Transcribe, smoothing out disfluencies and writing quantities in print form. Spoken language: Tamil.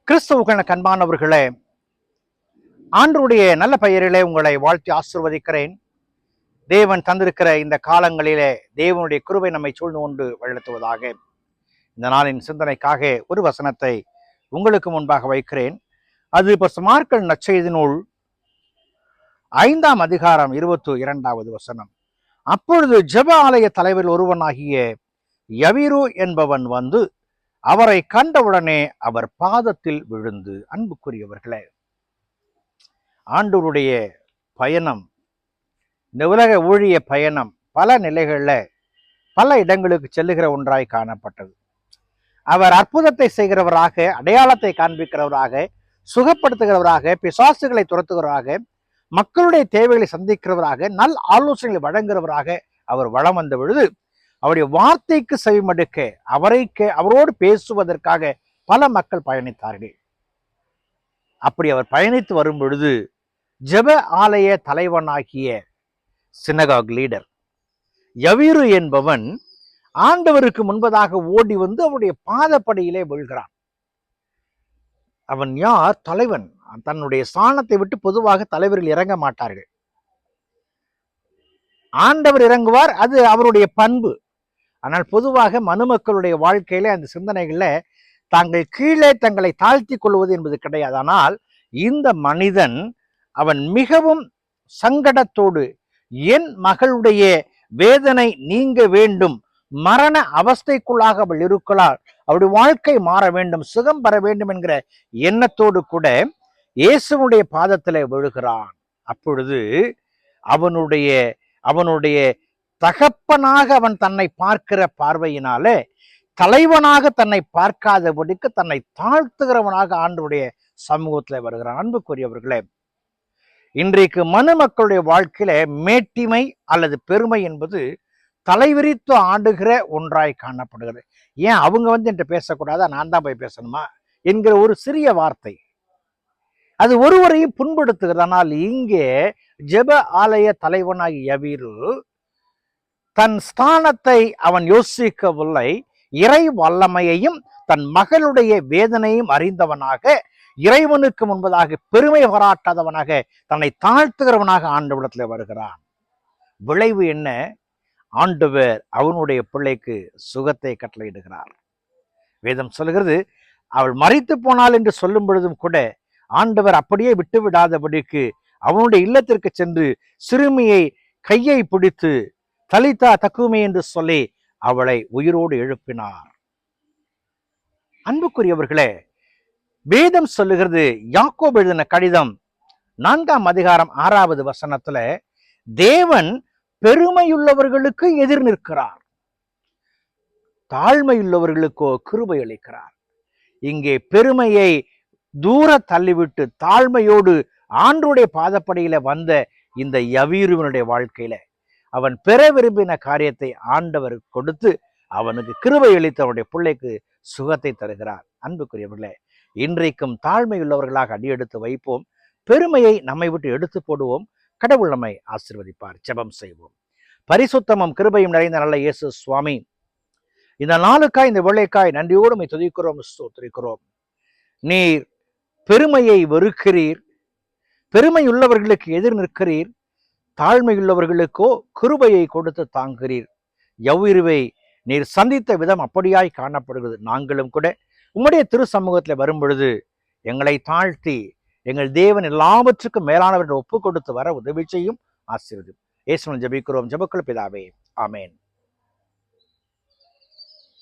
கிறிஸ்துவுக்கான கண்பானவர்களே, ஆண்டவருடைய நல்ல பெயரிலே உங்களை வாழ்த்தி ஆசிர்வதிக்கிறேன். தேவன் தந்திருக்கிற இந்த காலங்களிலே தேவனுடைய கிருபை நம்மை சூழ்ந்து கொண்டு வழிநடத்துவதாக. இந்த நாளின் சிந்தனைக்காக ஒரு வசனத்தை உங்களுக்கு முன்பாக வைக்கிறேன். அது மார்க்கல் நற்செய்தி நூல் 5ஆம் அதிகாரம் 22வது வசனம். அப்பொழுது ஜெப ஆலய தலைவர் ஒருவனாகிய யவீரு என்பவன் வந்து அவரை கண்டவுடனே அவர் பாதத்தில் விழுந்து. அன்புக்குரியவர்களே, ஆண்டவருடைய பயணம், இந்த உலக ஊழிய பயணம் பல நிலைகளில் பல இடங்களுக்கு செல்லுகிற ஒன்றாய் காணப்பட்டது. அவர் அற்புதத்தை செய்கிறவராக, அடையாளத்தை காண்பிக்கிறவராக, சுகப்படுத்துகிறவராக, பிசாசுகளை துரத்துகிறவராக, மக்களுடைய தேவைகளை சந்திக்கிறவராக, நல் ஆலோசனைகளை வழங்குகிறவராக அவர் வளம் வந்த பொழுது அவருடைய வார்த்தைக்கு செவிமடுக்க, அவரோடு பேசுவதற்காக பல மக்கள் பயணித்தார்கள். அப்படி அவர் பயணித்து வரும் பொழுது ஜெப ஆலய தலைவனாகிய சினகாக் லீடர் யவீரு என்பவன் ஆண்டவருக்கு முன்பதாக ஓடி வந்து அவருடைய பாதப்படியிலே விழுகிறான். அவன் யார்? தலைவன். தன்னுடைய ஸ்தானத்தை விட்டு பொதுவாக தலைவர்கள் இறங்க மாட்டார்கள். ஆண்டவர் இறங்குவார், அது அவருடைய பண்பு. ஆனால் பொதுவாக மனுமக்களுடைய வாழ்க்கையில அந்த சிந்தனைகள்ல தாங்கள் கீழே தங்களை தாழ்த்தி கொள்வது என்பது கிடையாது. ஆனால் இந்த மனிதன் அவன் மிகவும் சங்கடத்தோடு, என் மகளுடைய வேதனை நீங்க வேண்டும், மரண அவஸ்தைக்குள்ளாக அவள் இருக்கிறாள், அவருடைய வாழ்க்கை மாற வேண்டும், சுகம் பெற வேண்டும் என்கிற எண்ணத்தோடு கூட இயேசுவுடைய பாதத்திலே விழுகிறான். அப்பொழுது அவனுடைய தகப்பனாக அவன் தன்னை பார்க்கிற பார்வையினாலே தலைவனாக தன்னை பார்க்காதபடிக்கு தன்னை தாழ்த்துகிறவனாக ஆண்டவருடைய சமூகத்துல வருகிறான். அன்புக்குரியவர்களே, இன்றைக்கு மனுமக்களுடைய வாழ்க்கையில மேட்டிமை அல்லது பெருமை என்பது தலைவிரித்து ஆடுகிற ஒன்றாய் காணப்படுகிறது. ஏன் அவங்க என்கிட்ட பேசக்கூடாதா, நான் தான் போய் பேசணுமா என்கிற ஒரு சிறிய வார்த்தை அது ஒருவரையும் புண்படுத்துகிறது. ஆனால் இங்கே ஜெப ஆலய தலைவனாகி யவீரு தன் ஸ்தானத்தை அவன் யோசிக்கவில்லை. இறை வல்லமையையும் தன் மகளுடைய வேதனையும் அறிந்தவனாக, இறைவனுக்கு முன்பதாக பெருமை பாராட்டாதவனாக, தன்னை தாழ்த்துகிறவனாக ஆண்டவரிடத்தில் வருகிறான். விளைவு என்ன? ஆண்டவர் அவனுடைய பிள்ளைக்கு சுகத்தை கட்டளையிடுகிறார். வேதம் சொல்கிறது, அவள் மரித்து போனாள் என்று சொல்லும் பொழுதும் கூட ஆண்டவர் அப்படியே விட்டு விடாதபடிக்கு அவனுடைய இல்லத்திற்கு சென்று சிறுமியை கையை பிடித்து தலிதா தக்குமே என்று சொல்லி அவளை உயிரோடு எழுப்பினார். அன்புக்குரியவர்களே, வேதம் சொல்லுகிறது, யாக்கோபு எழுதின கடிதம் 4ஆம் அதிகாரம் 6வது வசனத்துல தேவன் பெருமையுள்ளவர்களுக்கு எதிர் நிற்கிறார், தாழ்மையுள்ளவர்களுக்கோ கிருபை அளிக்கிறார். இங்கே பெருமையை தூர தள்ளிவிட்டு தாழ்மையோடு ஆண்டவருடைய பாதப்படியில வந்த இந்த யவீருவனுடைய வாழ்க்கையில அவன் பெற விரும்பின காரியத்தை ஆண்டவர் கொடுத்து அவனுக்கு கிருபை அளித்து அவனுடைய பிள்ளைக்கு சுகத்தை தருகிறார். அன்புக்குரியவர்களே, இன்றைக்கும் தாழ்மையுள்ளவர்களாக அடியெடுத்து வைப்போம். பெருமையை நம்மை விட்டு எடுத்து போடுவோம். கடவுள் நம்மை ஆசீர்வதிப்பார். ஜெபம் செய்வோம். பரிசுத்தமும் கிருபையும் நிறைந்த நல்ல இயேசு சுவாமி, இந்த நாளுக்காய், இந்த வேளைக்காய் நன்றியோடு உம்மை துதிக்கிறோம், ஸ்தோத்திரிக்கிறோம். நீர் பெருமையை வெறுக்கிறீர், பெருமையுள்ளவர்களுக்கு எதிர் நிற்கிறீர், தாழ்மையுள்ளவர்களுக்கோ கிருபையை கொடுத்து தாங்குகிறீர். யவீருவை நீர் சந்தித்த விதம் அப்படியாய் காணப்படுகிறது. நாங்களும் கூட உம்முடைய திரு சமூகத்தில் வரும் பொழுது எங்களை தாழ்த்தி எங்கள் தேவன் எல்லாவற்றுக்கும் மேலானவர்கள் ஒப்பு கொடுத்து வர உதவி செய்யும். ஆசீர்வதியும். இயேசுவின் ஜெபிக்கிறோம், ஜெபக்குள் பிதாவே, ஆமேன்.